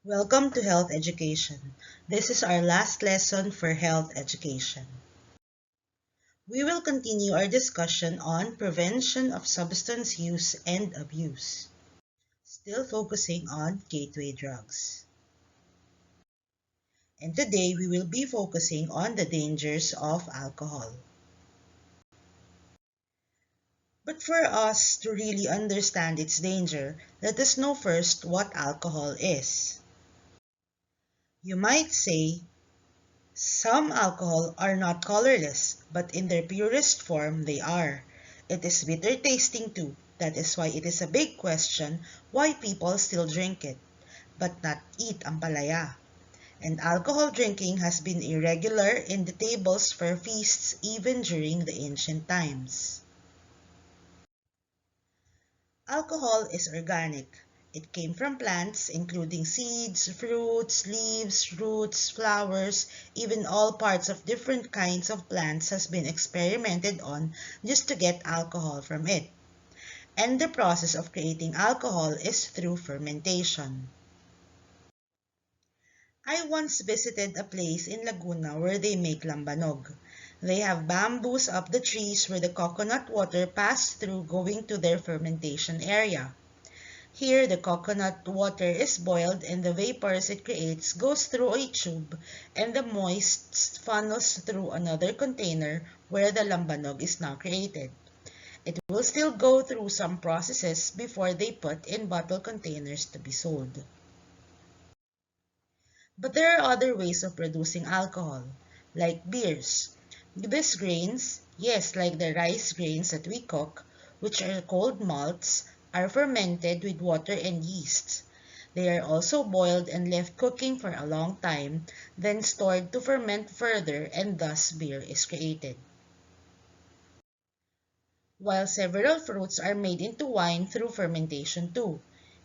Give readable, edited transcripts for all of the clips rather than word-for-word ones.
Welcome to Health Education. This is our last lesson for health education. We will continue our discussion on prevention of substance use and abuse, still focusing on gateway drugs. And today we will be focusing on the dangers of alcohol. But for us to really understand its danger, let us know first what alcohol is. You might say, some alcohol are not colorless, but in their purest form they are. It is bitter tasting too. That is why it is a big question why people still drink it, but not eat ampalaya. And alcohol drinking has been irregular in the tables for feasts even during the ancient times. Alcohol is organic. It came from plants, including seeds, fruits, leaves, roots, flowers, even all parts of different kinds of plants has been experimented on just to get alcohol from it. And the process of creating alcohol is through fermentation. I once visited a place in Laguna where they make lambanog. They have bamboos up the trees where the coconut water passed through going to their fermentation area. Here, the coconut water is boiled and the vapors it creates goes through a tube and the moist funnels through another container where the lambanog is now created. It will still go through some processes before they put in bottle containers to be sold. But there are other ways of producing alcohol, like beers. These grains, yes, like the rice grains that we cook, which are called malts, are fermented with water and yeast. They are also boiled and left cooking for a long time, then stored to ferment further, and thus beer is created. While several fruits are made into wine through fermentation too.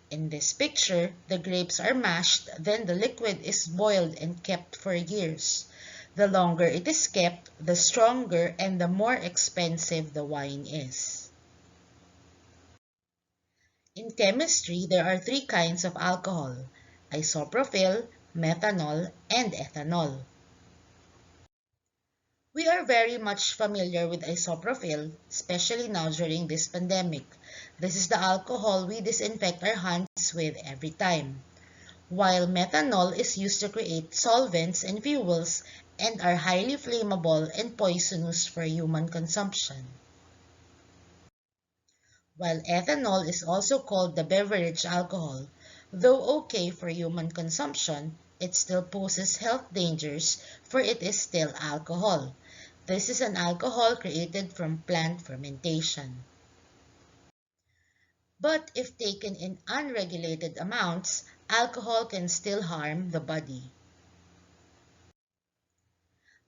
In this picture, the grapes are mashed, then the liquid is boiled and kept for years. The longer it is kept, the stronger and the more expensive the wine is. In chemistry, there are three kinds of alcohol: isopropyl, methanol, and ethanol. We are very much familiar with isopropyl, especially now during this pandemic. This is the alcohol we disinfect our hands with every time. While methanol is used to create solvents and fuels and are highly flammable and poisonous for human consumption. While ethanol is also called the beverage alcohol, though okay for human consumption, it still poses health dangers for it is still alcohol. This is an alcohol created from plant fermentation. But if taken in unregulated amounts, alcohol can still harm the body.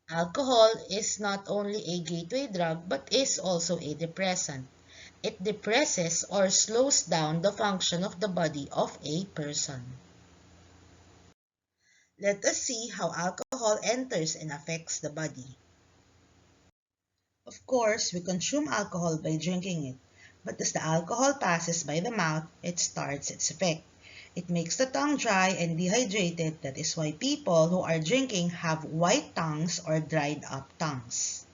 Alcohol is not only a gateway drug but is also a depressant. It depresses or slows down the function of the body of a person. Let us see how alcohol enters and affects the body. Of course, we consume alcohol by drinking it, but as the alcohol passes by the mouth, it starts its effect. It makes the tongue dry and dehydrated. That is why people who are drinking have white tongues or dried up tongues.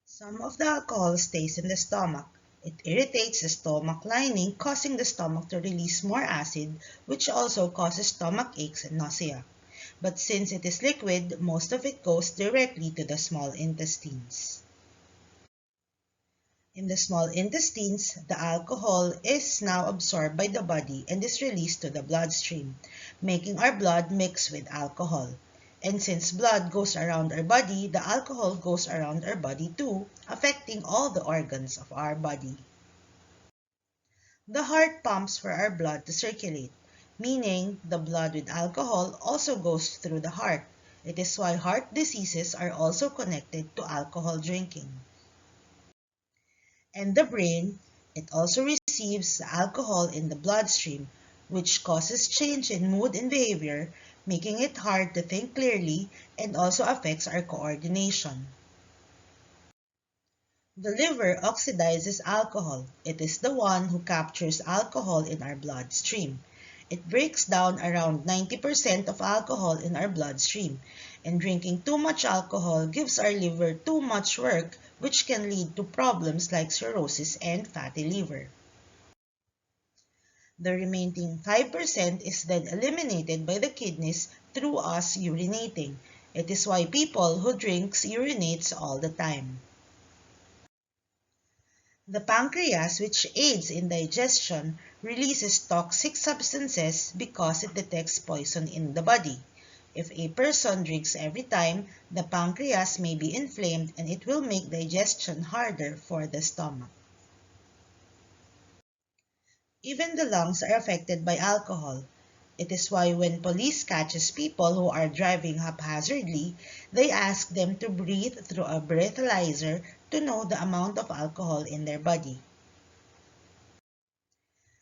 Some of the alcohol stays in the stomach. It irritates the stomach lining, causing the stomach to release more acid, which also causes stomach aches and nausea. But since it is liquid, most of it goes directly to the small intestines. In the small intestines, the alcohol is now absorbed by the body and is released to the bloodstream, making our blood mix with alcohol. And since blood goes around our body, the alcohol goes around our body too, affecting all the organs of our body. The heart pumps for our blood to circulate, meaning the blood with alcohol also goes through the heart. It is why heart diseases are also connected to alcohol drinking. And the brain, it also receives alcohol in the bloodstream, which causes change in mood and behavior, making it hard to think clearly and also affects our coordination. The liver oxidizes alcohol. It is the one who captures alcohol in our bloodstream. It breaks down around 90% of alcohol in our bloodstream, and drinking too much alcohol gives our liver too much work, which can lead to problems like cirrhosis and fatty liver. The remaining 5% is then eliminated by the kidneys through us urinating. It is why people who drink urinates all the time. The pancreas, which aids in digestion, releases toxic substances because it detects poison in the body. If a person drinks every time, the pancreas may be inflamed and it will make digestion harder for the stomach. Even the lungs are affected by alcohol. It is why when police catches people who are driving haphazardly, they ask them to breathe through a breathalyzer to know the amount of alcohol in their body.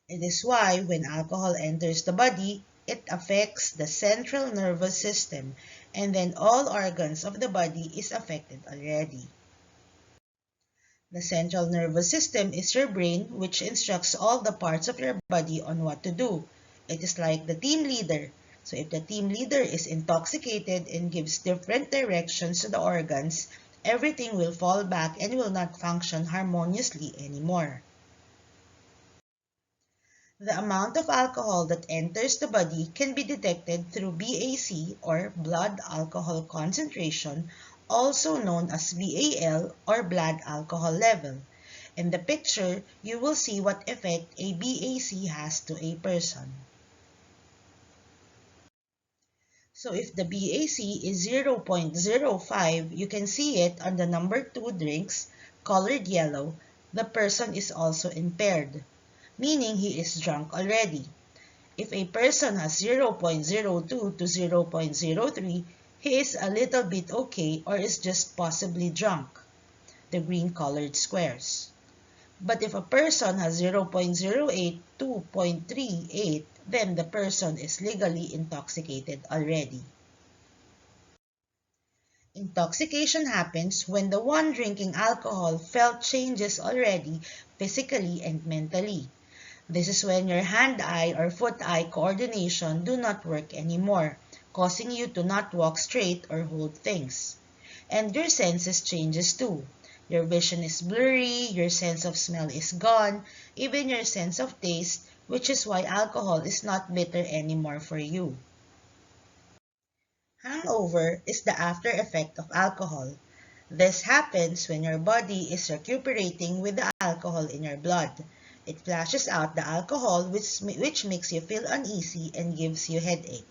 It is why when alcohol enters the body, it affects the central nervous system, and then all organs of the body is affected already. The central nervous system is your brain, which instructs all the parts of your body on what to do. It is like the team leader. So if the team leader is intoxicated and gives different directions to the organs, everything will fall back and will not function harmoniously anymore. The amount of alcohol that enters the body can be detected through BAC or blood alcohol concentration, also known as BAL or blood alcohol level. In the picture, you will see what effect a BAC has to a person. So if the BAC is 0.05, you can see it on the number 2 drinks, colored yellow. The person is also impaired, meaning he is drunk already. If a person has 0.02 to 0.03, he is a little bit okay or is just possibly drunk, the green-colored squares. But if a person has 0.08 to 0.38, then the person is legally intoxicated already. Intoxication happens when the one drinking alcohol felt changes already physically and mentally. This is when your hand-eye or foot-eye coordination do not work anymore, causing you to not walk straight or hold things. And your senses changes too. Your vision is blurry, your sense of smell is gone, even your sense of taste, which is why alcohol is not bitter anymore for you. Hangover is the after effect of alcohol. This happens when your body is recuperating with the alcohol in your blood. It flushes out the alcohol which makes you feel uneasy and gives you headache.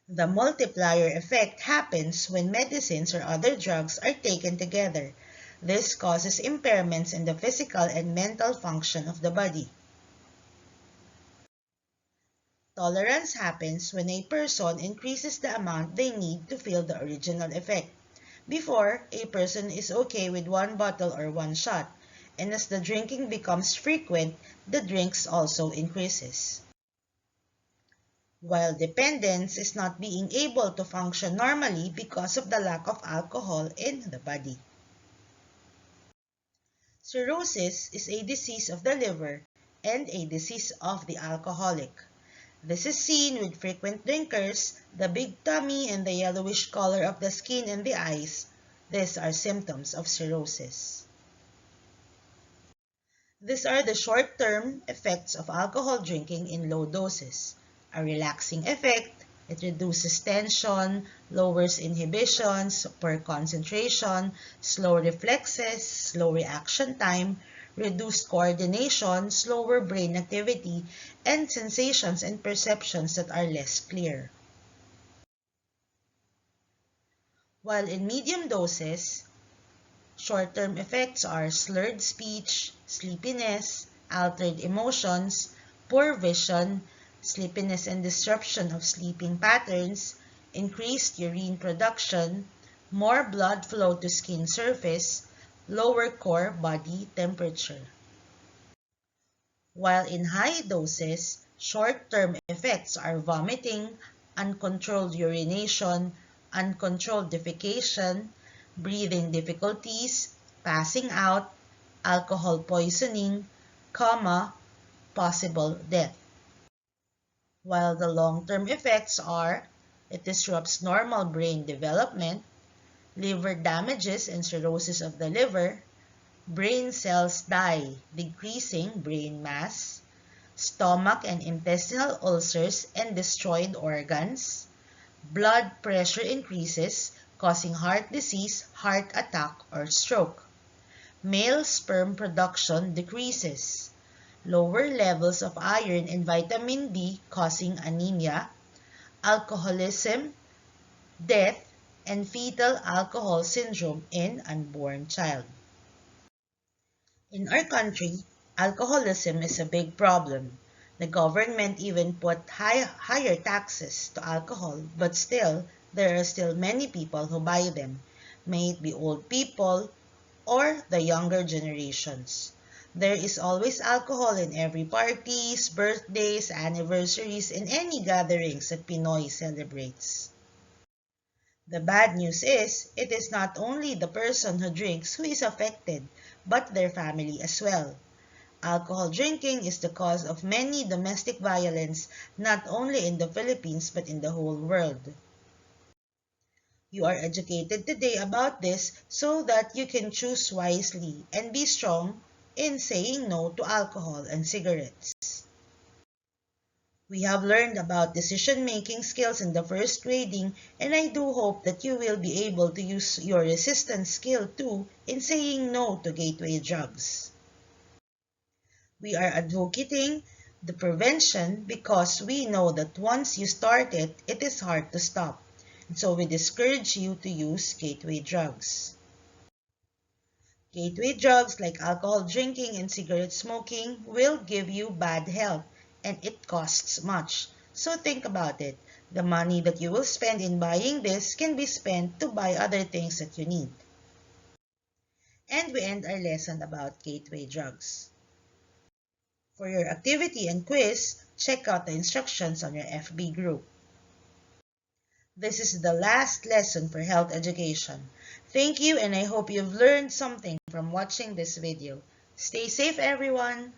The multiplier effect happens when medicines or other drugs are taken together. This causes impairments in the physical and mental function of the body. Tolerance happens when a person increases the amount they need to feel the original effect. Before, a person is okay with one bottle or one shot, and as the drinking becomes frequent, the drinks also increases. While dependence is not being able to function normally because of the lack of alcohol in the body. Cirrhosis is a disease of the liver and a disease of the alcoholic. This is seen with frequent drinkers, the big tummy and the yellowish color of the skin and the eyes. These are symptoms of cirrhosis. These are the short-term effects of alcohol drinking in low doses. A relaxing effect, it reduces tension, lowers inhibitions, poor concentration, slow reflexes, slow reaction time, reduced coordination, slower brain activity, and sensations and perceptions that are less clear. While in medium doses, short-term effects are slurred speech, sleepiness, altered emotions, poor vision, sleepiness and disruption of sleeping patterns, increased urine production, more blood flow to skin surface, lower core body temperature. While in high doses, short-term effects are vomiting, uncontrolled urination, uncontrolled defecation, breathing difficulties, passing out, alcohol poisoning, coma, possible death. while the long-term effects are it disrupts normal brain development, liver damages and cirrhosis of the liver, brain cells die, decreasing brain mass, stomach and intestinal ulcers and destroyed organs, blood pressure increases, causing heart disease, heart attack, or stroke. Male sperm production decreases. Lower levels of iron and vitamin D causing anemia, alcoholism, death, and fetal alcohol syndrome in unborn child. In our country, alcoholism is a big problem. The government even put higher taxes to alcohol, but still, there are still many people who buy them, may it be old people or the younger generations. There is always alcohol in every parties, birthdays, anniversaries, and any gatherings that Pinoy celebrates. The bad news is, it is not only the person who drinks who is affected, but their family as well. Alcohol drinking is the cause of many domestic violence, not only in the Philippines but in the whole world. You are educated today about this so that you can choose wisely and be strong in saying no to alcohol and cigarettes. We have learned about decision-making skills in the first grading, and I do hope that you will be able to use your resistance skill too in saying no to gateway drugs. We are advocating the prevention because we know that once you start it, it is hard to stop. And so we discourage you to use gateway drugs. Gateway drugs like alcohol drinking and cigarette smoking will give you bad health and it costs much. So think about it. The money that you will spend in buying this can be spent to buy other things that you need. And we end our lesson about gateway drugs. For your activity and quiz, check out the instructions on your FB group. This is the last lesson for health education. Thank you and I hope you've learned something from watching this video. Stay safe everyone!